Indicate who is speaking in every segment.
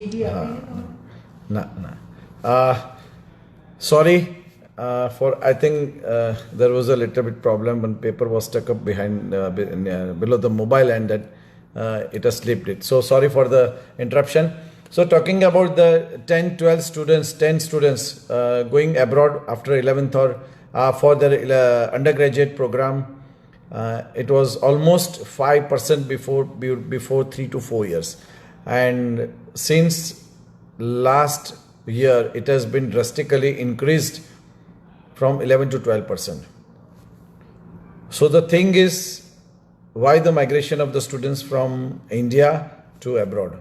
Speaker 1: No, no. Sorry for, I think there was a little bit problem when paper was stuck up behind below the mobile, and that it has slipped it. So sorry for the interruption. So talking about the 10 students going abroad after 11th or for their undergraduate program, it was almost 5% before 3 to 4 years, and since last year it has been drastically increased from 11 to 12%. So the thing is, why the migration of the students from India to abroad?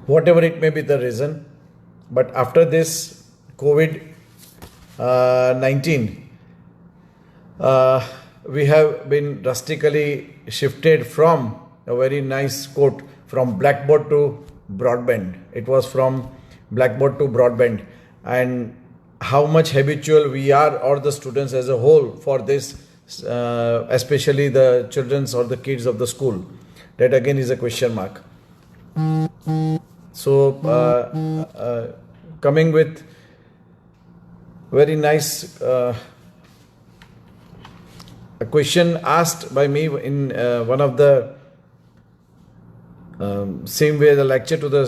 Speaker 1: Whatever it may be the reason, but after this COVID-19, we have been drastically shifted from a very nice quote from blackboard to broadband. It was from blackboard to broadband, and how much habitual we are, or the students as a whole, for this, especially the children or the kids of the school, that again is a question mark. So coming with very nice a question asked by me in one of the same way the lecture to the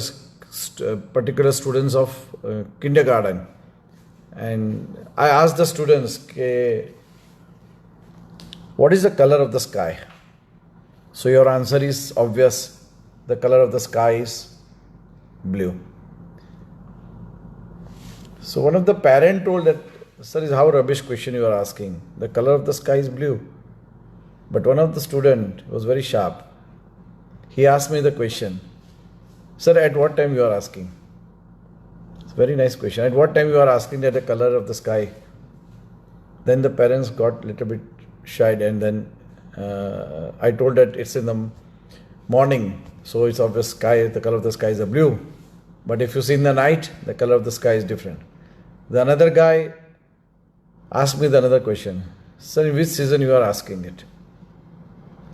Speaker 1: particular students of kindergarten, and I asked the students, what is the color of the sky? So your answer is obvious. The color of the sky is blue. So one of the parent told that, sir, is how rubbish question you are asking. The color of the sky is blue. But one of the student was very sharp. He asked me the question, sir, at what time you are asking? It's a very nice question. At what time you are asking that the color of the sky? Then the parents got a little bit shied, and then I told that it's in the morning, so it's obvious sky, the color of the sky is a blue. But if you see in the night, the color of the sky is different. The another guy asked me the another question, sir, in which season you are asking it?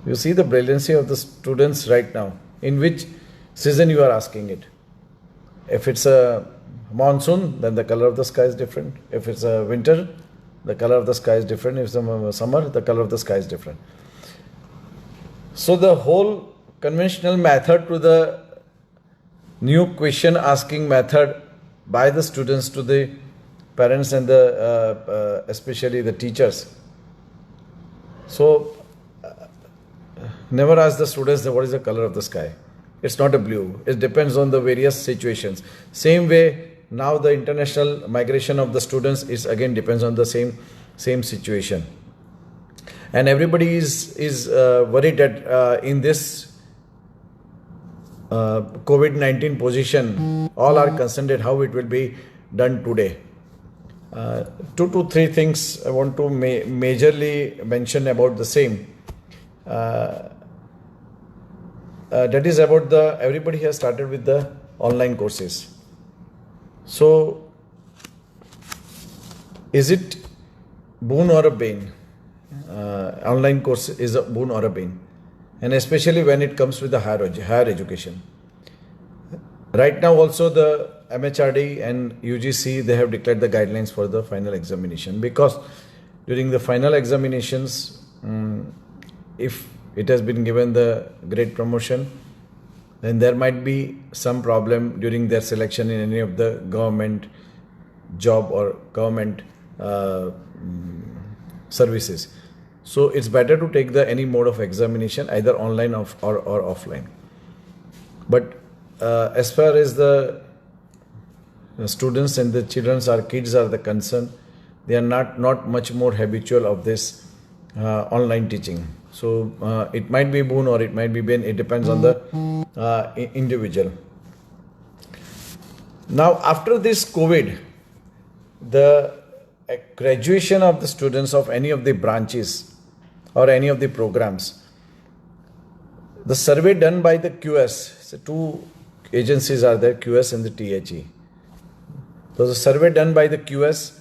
Speaker 1: You see the brilliancy of the students right now. In which season you are asking it? If it's a monsoon, then the color of the sky is different. If it's a winter, the color of the sky is different. If it's a summer, the color of the sky is different. So the whole conventional method to the new question asking method by the students to the parents and the especially the teachers. So never ask the students what is the color of the sky. It's not a blue. It depends on the various situations. Same way, now the international migration of the students is again depends on the same situation. And everybody is worried that in this COVID-19 position, all are concerned at how it will be done today. 2 to 3 things I want to majorly mention about the same. That is about everybody has started with the online courses. So is it boon or a bane? Online course is a boon or a bane, and especially when it comes with the higher education. Right now also the MHRD and UGC, they have declared the guidelines for the final examination, because during the final examinations, if it has been given the grade promotion, then there might be some problem during their selection in any of the government job or government services. So it's better to take any mode of examination, either online or offline. But as far as the students and the kids are the concern, they are not much more habitual of this online teaching. So it might be boon or it might be bane. It depends on the individual. Now after this COVID, the graduation of the students of any of the branches or any of the programs, the survey done by the QS, so 2 agencies are there, QS and the THE. So the survey done by the QS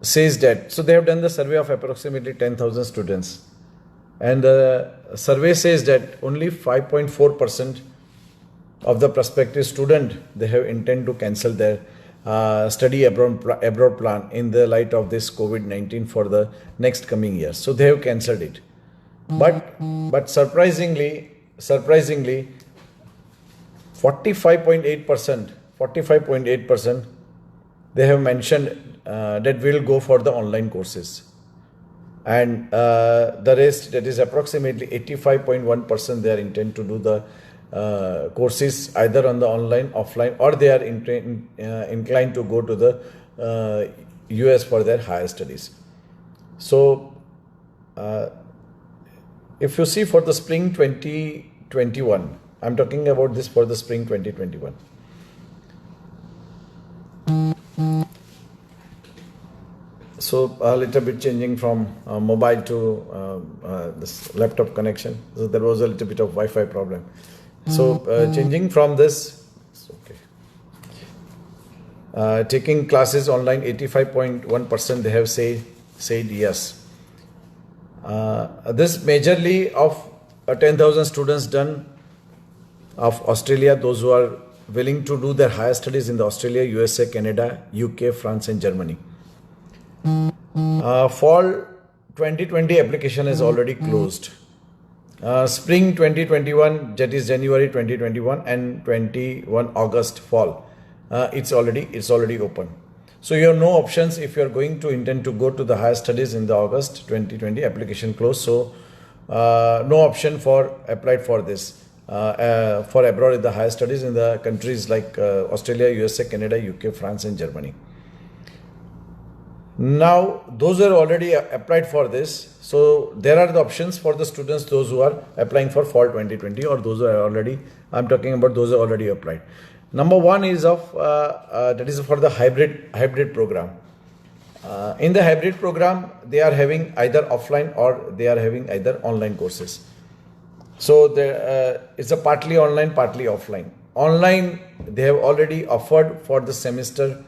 Speaker 1: says that, so they have done the survey of approximately 10,000 students, and the survey says that only 5.4% of the prospective student, they have intent to cancel their study abroad plan in the light of this COVID-19 for the next coming year. So they have cancelled it. But surprisingly, 45.8%, they have mentioned that will go for the online courses. And the rest, that is approximately 85.1%, they are intent to do the courses either on the online, offline, or they are inclined to go to the US for their higher studies. So if you see for the spring 2021, I'm talking about this for the spring 2021. So a little bit changing from mobile to this laptop connection. So there was a little bit of Wi-Fi problem. So changing from this, taking classes online, 85.1% they have said yes. This majorly of 10,000 students done of Australia, those who are willing to do their higher studies in the Australia, USA, Canada, UK, France and Germany. Fall 2020 application is already closed. Spring 2021, that is January 2021 and 21 August fall, it's already open. So you have no options if you are going to intend to go to the higher studies in the August 2020 application closed. So no option for applied for this for abroad in the higher studies in the countries like Australia, USA, Canada, UK, France and Germany. Now those are already applied for this. So there are the options for the students, those who are applying for fall 2020 or those who are already, I'm talking about those who are already applied. Number one is of that is for the hybrid program. In the hybrid program, they are having either offline or they are having either online courses. So it's a partly online, partly offline. Online, they have already offered for the semester,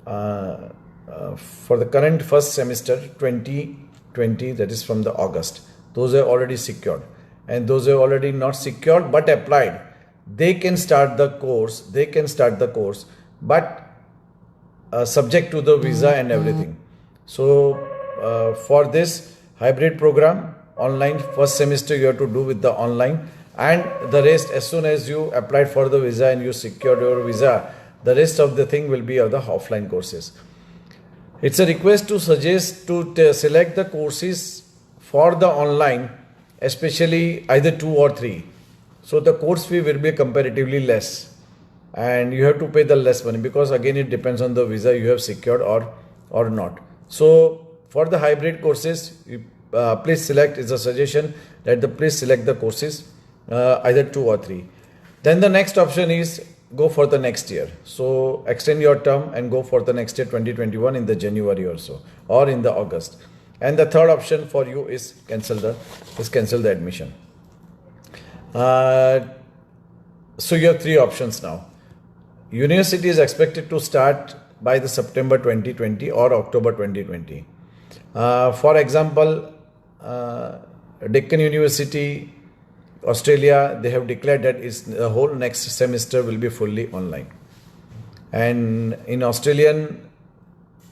Speaker 1: for the current first semester 2020, that is from the August. Those are already secured, and those are already not secured but applied. They can start the course. But subject to the visa and everything. So for this hybrid program, online first semester you have to do with the online, and the rest, as soon as you applied for the visa and you secured your visa, the rest of the thing will be of the offline courses. It's a request to suggest to select the courses for the online, especially either 2 or 3. So the course fee will be comparatively less, and you have to pay the less money because again it depends on the visa you have secured or not. So for the hybrid courses, please select, is a suggestion that please select the courses either 2 or 3. Then the next option is go for the next year. So extend your term and go for the next year 2021 in the January or so, or in the August. And the third option for you is cancel the admission. So you have 3 options now. University is expected to start by the September 2020 or October 2020. For example, Deccan University, Australia, they have declared that the whole next semester will be fully online. And in Australian,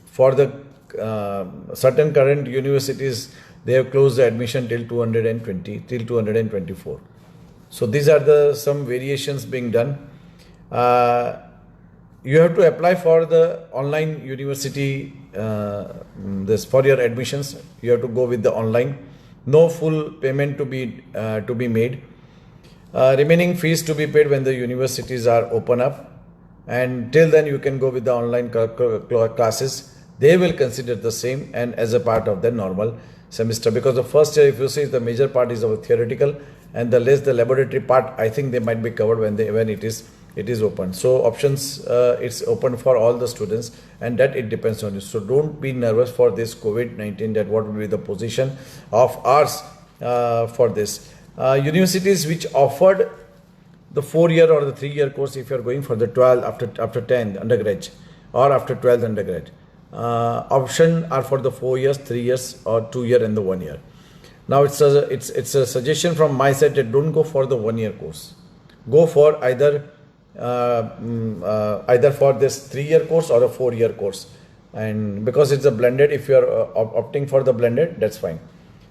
Speaker 1: for the certain current universities, they have closed the admission till 224. So these are some variations being done. You have to apply for the online university for your admissions. You have to go with the online. No full payment to be made. Remaining fees to be paid when the universities are open up. And till then you can go with the online classes. They will consider the same and as a part of the normal semester, because the first year, if you see, the major part is of theoretical, and the laboratory part, I think they might be covered when it is open. So options, it's open for all the students, and that it depends on you. So don't be nervous for this COVID-19, that what will be the position of ours for this. Universities which offered the 4-year or the 3-year course, if you are going for the 12 after 10 undergrad or after 12th undergrad, option are for the 4 years, 3 years or 2 year and the 1 year. Now it's a suggestion from my side that don't go for the 1 year course. go for either for this 3-year course or a 4-year course. And because it's a blended, if you are opting for the blended, that's fine.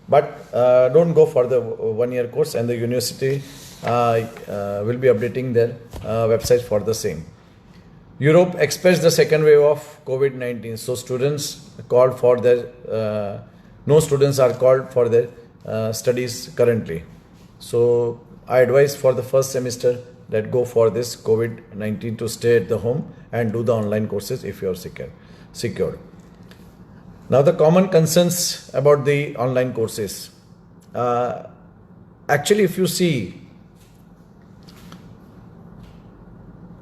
Speaker 1: But don't go for the 1-year course, and the university will be updating their website for the same. Europe expects the second wave of COVID-19. So students called for their, no students are called for their studies currently. So I advise for the first semester that go for this COVID-19 to stay at the home and do the online courses if you are secured. Now the common concerns about the online courses. Actually, if you see,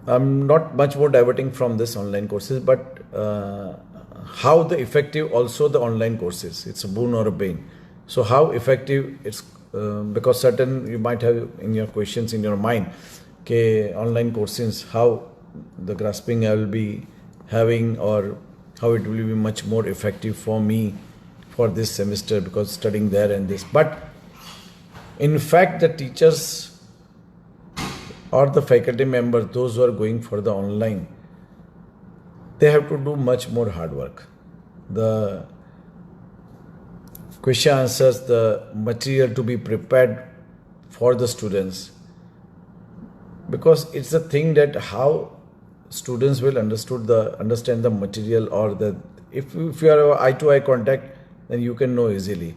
Speaker 1: I'm not much more diverting from this online courses, but how the effective also the online courses. It's a boon or a bane. So how effective it's because certain you might have in your questions in your mind, okay, online courses, how the grasping I will be having, or how it will be much more effective for me for this semester because studying there and this. But in fact, the teachers or the faculty members, those who are going for the online, they have to do much more hard work. The question answers, the material to be prepared for the students, because it's a thing that how students will understand the material, or the if you are eye to eye contact, then you can know easily.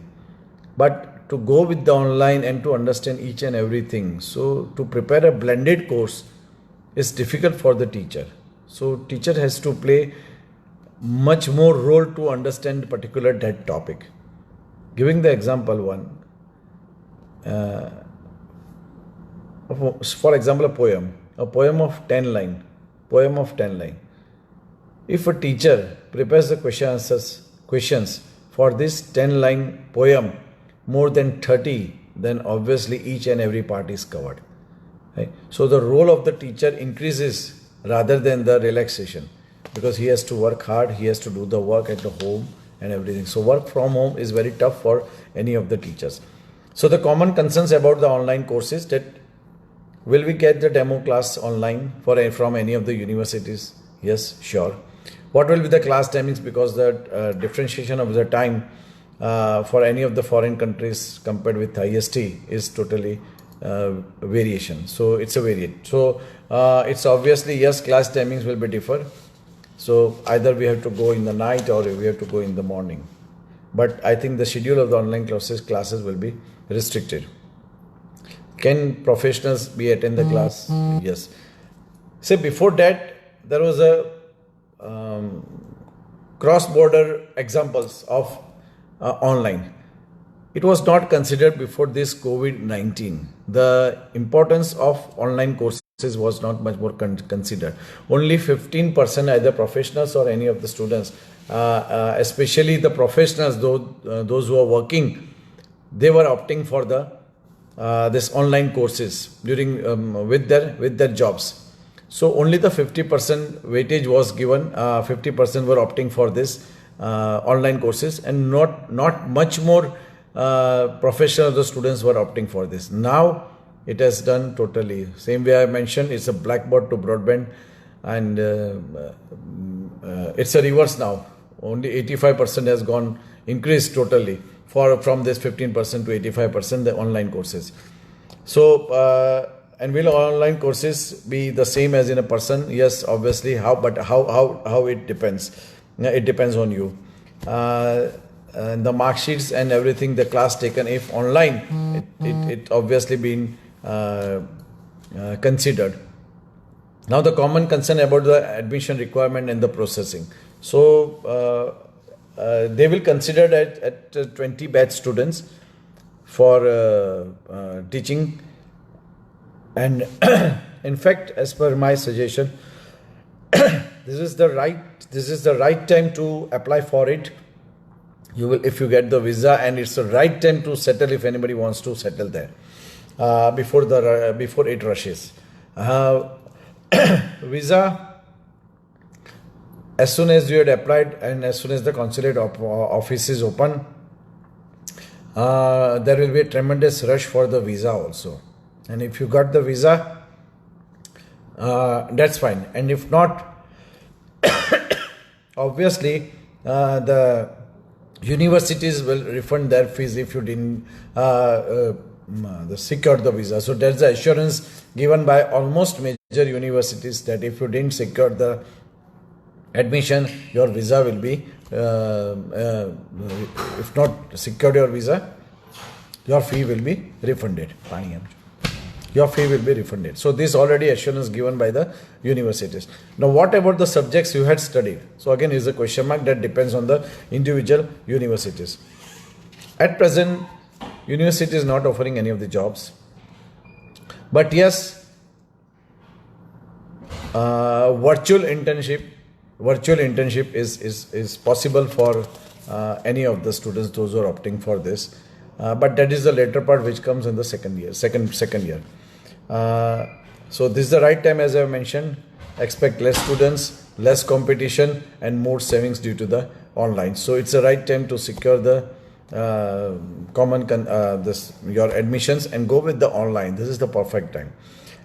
Speaker 1: But to go with the online and to understand each and everything, so to prepare a blended course is difficult for the teacher. So teacher has to play much more role to understand particular that topic. Giving the example one, for example, a poem of 10 line. If a teacher prepares the questions for this 10 line poem more than 30, then obviously each and every part is covered. Right? So the role of the teacher increases rather than the relaxation, because he has to work hard, he has to do the work at the home and everything. So work from home is very tough for any of the teachers. So the common concerns about the online courses, that will we get the demo class online from any of the universities? Yes, sure. What will be the class timings? Because the differentiation of the time for any of the foreign countries compared with IST is totally variation. So it's a variant. So it's obviously, yes, class timings will be differ. So either we have to go in the night or we have to go in the morning. But I think the schedule of the online classes will be restricted. Can professionals be attend the class? Yes. Say before that, there was a cross-border examples of online. It was not considered before this COVID-19. The importance of online courses was not much more considered. Only 15% either professionals or any of the students, especially the professionals, those who are working, they were opting for the this online courses during with their jobs. So only the 50% weightage was given. 50% were opting for this online courses, and not much more professional the students were opting for this. Now it has done totally same way I mentioned. It's a blackboard to broadband, and it's a reverse now. Only 85% has gone increased totally from this 15% to 85% the online courses. So and will online courses be the same as in a person? Yes, obviously. How it depends. It depends on you. And the mark sheets and everything, the class taken if online, it obviously been considered. Now the common concern about the admission requirement and the processing. So they will consider that at 20 batch students for teaching, and in fact, as per my suggestion, this is the right time to apply for it. You will, if you get the visa, and it's the right time to settle if anybody wants to settle there before it rushes. Visa, as soon as you had applied and as soon as the consulate office is open, there will be a tremendous rush for the visa also. And if you got the visa, that's fine. And if not, obviously, the universities will refund their fees if you didn't secure the visa. So that's the assurance given by almost major universities that if you didn't secure the admission, your visa will be, if not secured your visa, your fee will be refunded. Your fee will be refunded. So this already assurance given by the universities. Now what about the subjects you had studied? So again is a question mark, that depends on the individual universities. At present, university is not offering any of the jobs. But yes, virtual internship is possible for any of the students, those who are opting for this. But that is the later part which comes in the second year. So this is the right time, as I mentioned. Expect less students, less competition, and more savings due to the online. So it's the right time to secure the your admissions and go with the online. This is the perfect time.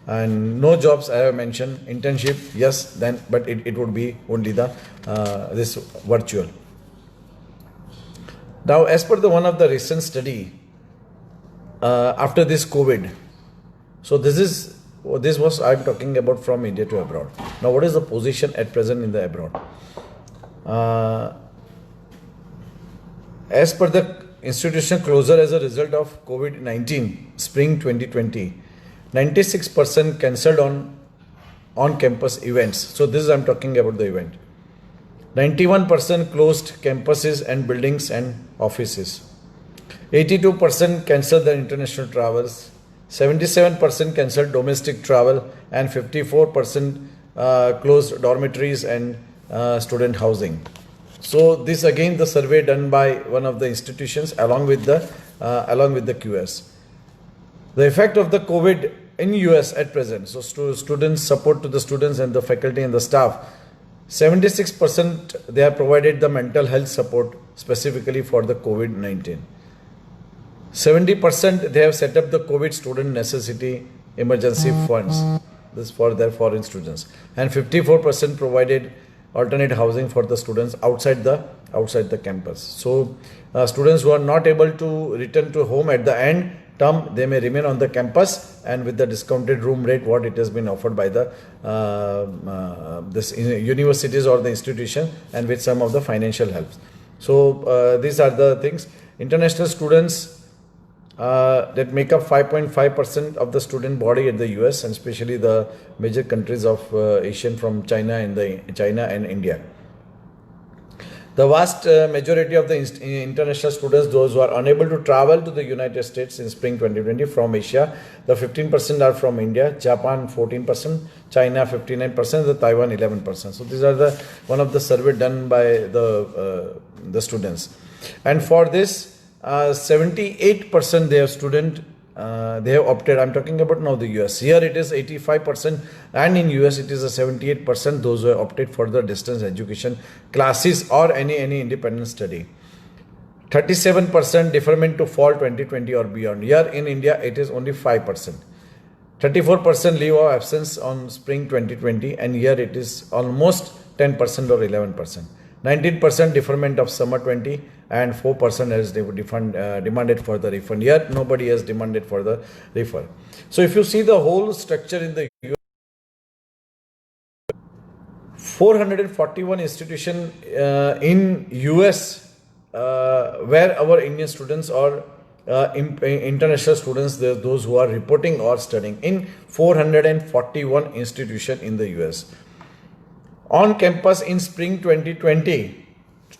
Speaker 1: And no jobs, I have mentioned. Internship, yes, then, but it would be only the this virtual. Now, as per the one of the recent study, after this COVID, so this was I'm talking about from India to abroad. Now, what is the position at present in the abroad? As per the institution closure as a result of COVID-19, spring 2020, 96% cancelled on-campus events. So this is I'm talking about the event. 91% closed campuses and buildings and offices. 82% cancelled the international travels. 77% cancelled domestic travel, and 54% closed dormitories and student housing. So this again the survey done by one of the institutions along with the QS. The effect of the COVID in US at present. So students, support to the students and the faculty and the staff. 76% they have provided the mental health support specifically for the COVID-19. 70% they have set up the COVID student necessity emergency funds. This for their foreign students. And 54% provided alternate housing for the students outside the campus. So students who are not able to return to home at the end term, they may remain on the campus and with the discounted room rate what it has been offered by the this universities or the institution, and with some of the financial help. So these are the things. International students that make up 5.5% of the student body at the US, and especially the major countries of Asian from China and India. The vast majority of the international students, those who are unable to travel to the United States in spring 2020 from Asia, the 15% are from India, Japan 14%, China 59%, the Taiwan 11%. So these are the one of the survey done by the students, and for this 78% they have student they have opted. I'm talking about now the US. Here it is 85%, and in US it is a 78%. Those who have opted for the distance education classes or any independent study. 37% deferment to fall 2020 or beyond. Here in India it is only 5%. 34% leave of absence on spring 2020, and here it is almost 10% or 11%. 19% deferment of summer 20, and 4% has demanded for the refund. Here nobody has demanded for the refund. So if you see the whole structure in the 441 institution in US where our Indian students or international students, those who are reporting or studying in 441 institution in the US. On campus in spring 2020,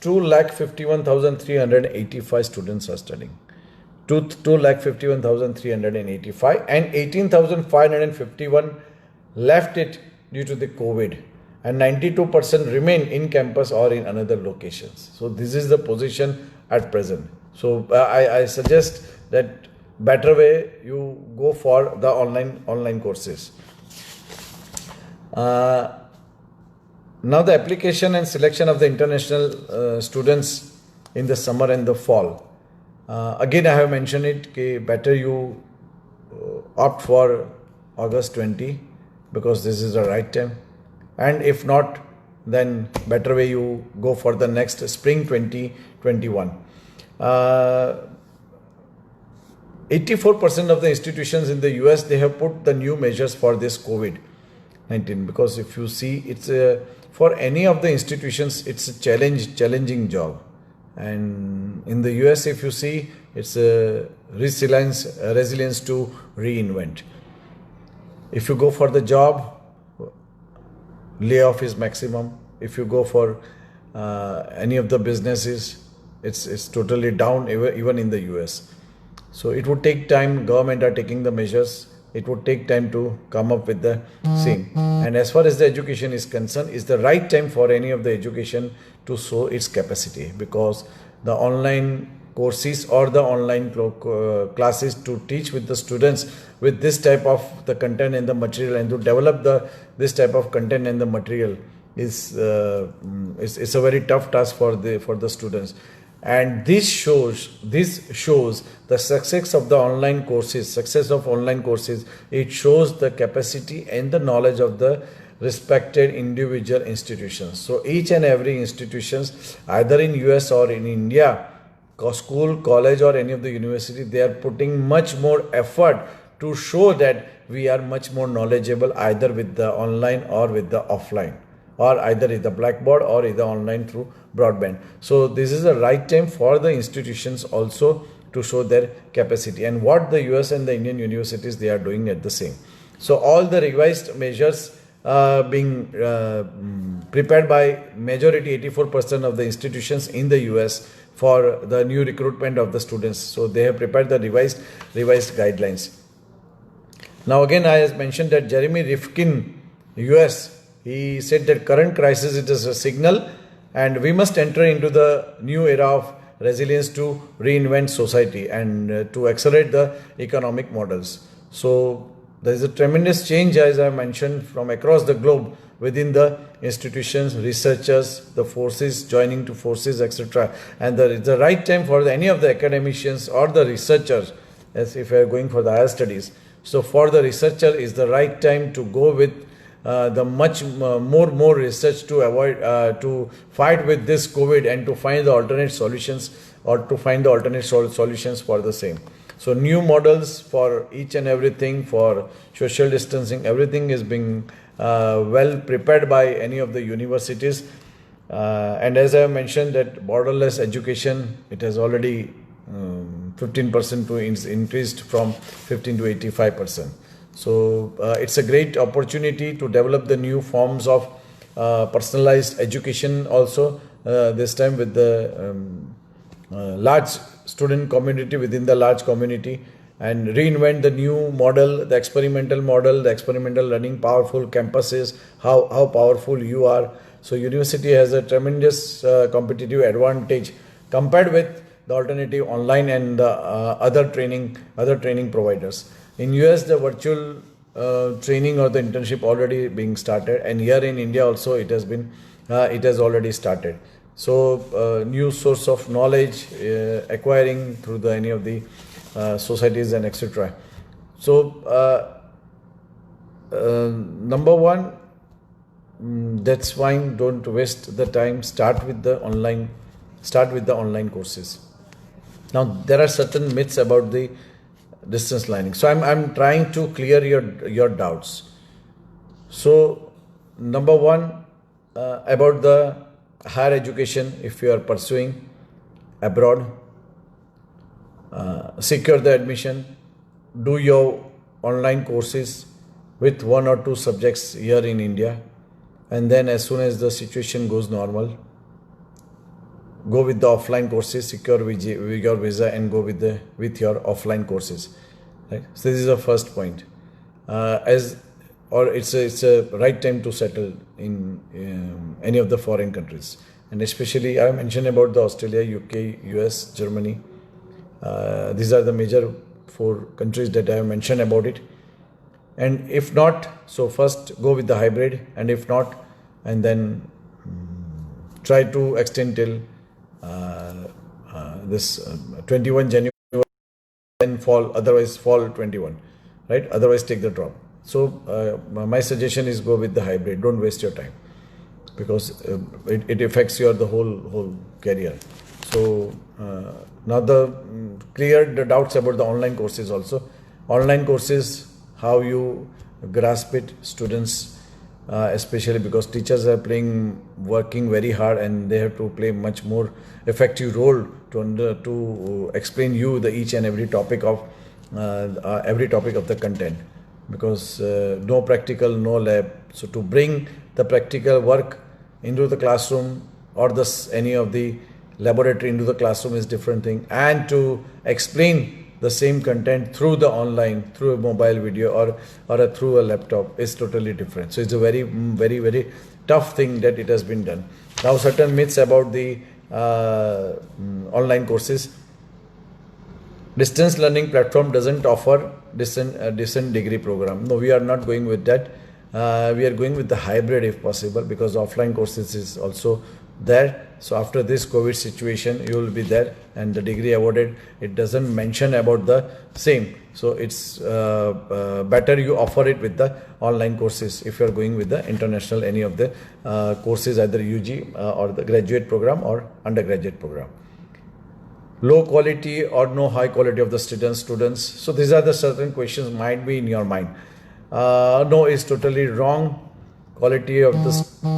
Speaker 1: 2,51,385 students are studying. 2,51,385, and 18,551 left it due to the COVID, and 92% remain in campus or in another locations. So this is the position at present. So I suggest that better way you go for the online courses. Now the application and selection of the international students in the summer and the fall. Again I have mentioned it, better you opt for August 20 because this is the right time. And if not, then better way you go for the next spring 2021. 84% of the institutions in the US, they have put the new measures for this COVID-19, because if you see, it's for any of the institutions, it's a challenging job. And in the US, if you see, it's a resilience to reinvent. If you go for the job, layoff is maximum. If you go for any of the businesses, it's totally down, even in the US. So it would take time. Government are taking the measures. It would take time to come up with the same. And as far as the education is concerned, it's the right time for any of the education to show its capacity, because the online courses or the online classes to teach with the students with this type of the content and the material, and to develop this type of content and the material is a very tough task for the students. And this shows the success of the online courses. It shows the capacity and the knowledge of the respected individual institutions. So each and every institutions, either in US or in India, school, college, or any of the university, they are putting much more effort to show that we are much more knowledgeable, either with the online or with the offline, or either with the blackboard or either online through broadband. So this is the right time for the institutions also to show their capacity, and what the US and the Indian universities, they are doing at the same. So all the revised measures being prepared by majority 84% of the institutions in the US for the new recruitment of the students. So they have prepared the revised guidelines. Now again, I have mentioned that Jeremy Rifkin, US, he said that current crisis, it is a signal, and we must enter into the new era of resilience to reinvent society and to accelerate the economic models. So there is a tremendous change, as I mentioned, from across the globe within the institutions, researchers, the forces joining to forces, etc. And it's the right time for any of the academicians or the researchers, as if we are going for the higher studies. So for the researcher, is the right time to go with the much more research to avoid to fight with this COVID, and to find the alternate solutions, or to find the alternate solutions for the same. So new models for each and everything, for social distancing, everything is being well prepared by any of the universities. And as I mentioned, that borderless education, it has already 15% to increased from 15 to 85%. So it's a great opportunity to develop the new forms of personalized education also, this time with the large student community within the large community, and reinvent the new model, the experimental learning, powerful campuses, how powerful you are. So university has a tremendous competitive advantage compared with the alternative online and other training providers. In US, the virtual training or the internship already being started, and here in India also it has already started. So new source of knowledge acquiring through any of the societies and etc. So number one, that's fine. Don't waste the time. Start with the online courses. Now there are certain myths about the distance learning. So I'm trying to clear your doubts. So number one, about the higher education, if you are pursuing abroad, secure the admission, do your online courses with 1 or 2 subjects here in India, and then as soon as the situation goes normal, go with the offline courses, secure your visa, and go with your offline courses. Right? So this is the first point. It's a right time to settle in any of the foreign countries, and especially I mentioned about the Australia, UK, US, Germany. These are the major 4 countries that I have mentioned about it. And if not, so first go with the hybrid, and if not, and then try to extend till this 21 January, then fall, otherwise fall 21, right? Otherwise take the drop. So my suggestion is go with the hybrid. Don't waste your time, because it affects your the whole career. So now cleared the doubts about the online courses also. Online courses, how you grasp it, students, especially because teachers are working very hard, and they have to play much more effective role to explain you the each and every topic of the content, because no practical, no lab. So to bring the practical work into the classroom, or any of the laboratory into the classroom is different thing, and to explain the same content through the online, through a mobile video, or through a laptop is totally different. So it's a very tough thing that it has been done. Now certain myths about the online courses. Distance learning platform doesn't offer decent degree program. No, we are not going with that. We are going with the hybrid if possible, because offline courses is also there. So after this COVID situation, you will be there, and the degree awarded, it doesn't mention about the same. So it's better you offer it with the online courses if you are going with the international, any of the courses, either UG or the graduate program or undergraduate program. Low quality or no high quality of the students. So these are the certain questions might be in your mind. No, it's totally wrong. Quality of the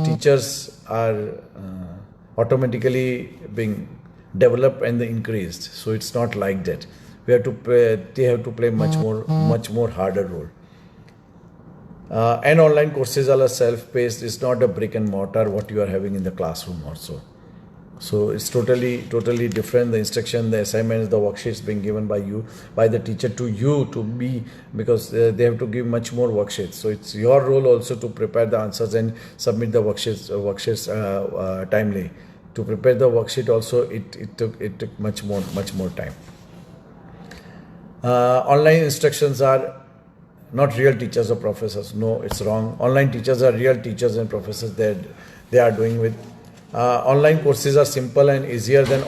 Speaker 1: teachers are automatically being developed and increased. So it's not like that. They have to play much more harder role. And online courses are self-paced. It's not a brick and mortar what you are having in the classroom also. So it's totally different. The instruction, the assignments, the worksheets being given by the teacher to you to be, because they have to give much more worksheets. So it's your role also to prepare the answers and submit the worksheets timely. To prepare the worksheet also, it took much more time. Online instructions are not real teachers or professors. No, it's wrong. Online teachers are real teachers and professors that they are doing with. Online courses are simple and easier than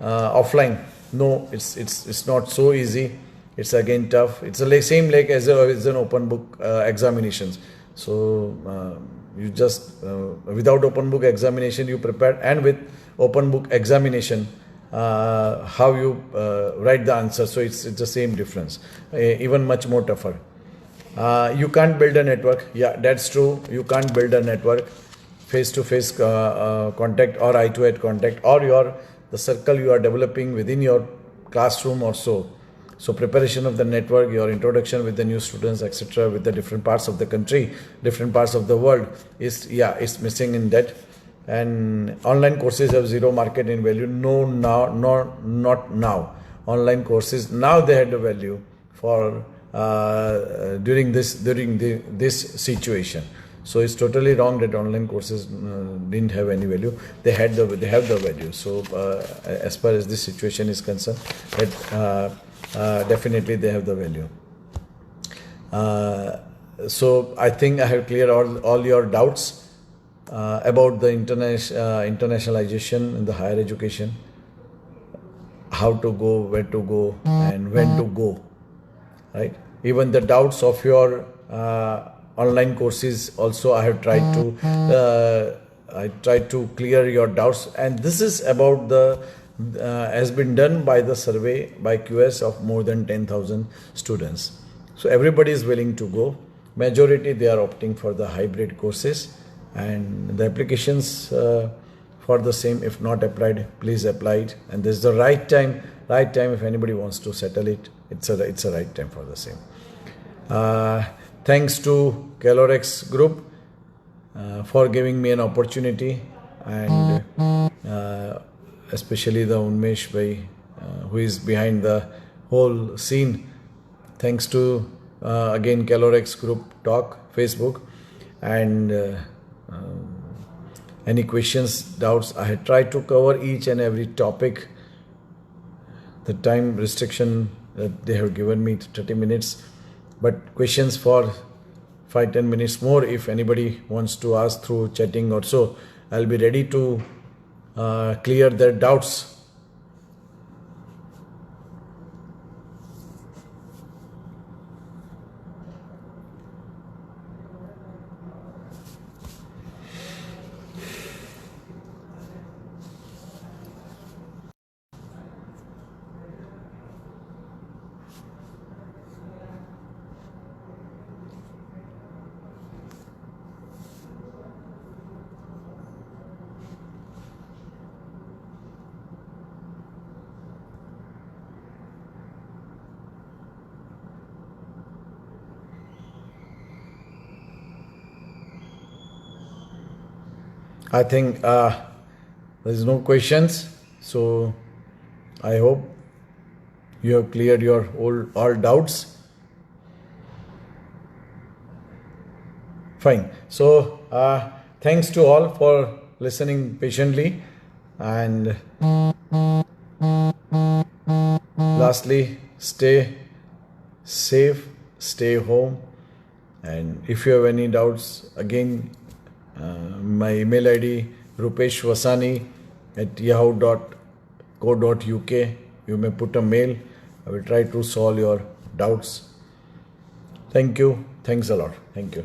Speaker 1: offline. No, it's not so easy. It's again tough. It's the same like as an open book examinations. So you just without open book examination you prepare, and with open book examination how you write the answer. So it's the same difference, even much more tougher. You can't build a network. Yeah, that's true. You can't build a network. Face-to-face contact or eye-to-eye contact, or the circle you are developing within your classroom also. So preparation of the network, your introduction with the new students, etc., with the different parts of the country, different parts of the world is missing in that. And online courses have zero market in value. No, not now. Online courses now they had the value for during this situation. So it's totally wrong that online courses didn't have any value. They have the value. So as far as this situation is concerned, that definitely they have the value. So I think I have cleared all your doubts about the internationalization in the higher education, how to go, where to go, and when to go, right? Even the doubts of your online courses also I have tried to clear your doubts, and this is about has been done by the survey by QS of more than 10,000 students. So everybody is willing to go. Majority they are opting for the hybrid courses, and the applications for the same, if not applied, please apply it. And this is the right time if anybody wants to settle it. It's a right time for the same. Thanks to Calorex Group for giving me an opportunity, and especially the Unmesh Bhai, who is behind the whole scene. Thanks to again Calorex Group Talk Facebook, and any questions, doubts, I had tried to cover each and every topic. The time restriction that they have given me 30 minutes, but questions for 5-10 minutes more if anybody wants to ask through chatting or so, I'll be ready to clear their doubts. I think there's no questions. So I hope you have cleared your all doubts. Fine. So thanks to all for listening patiently. And lastly, stay safe, stay home. And if you have any doubts, again, my email ID rupeshwasani@yahoo.co.uk. You may put a mail. I will try to solve your doubts. Thank you. Thanks a lot. Thank you.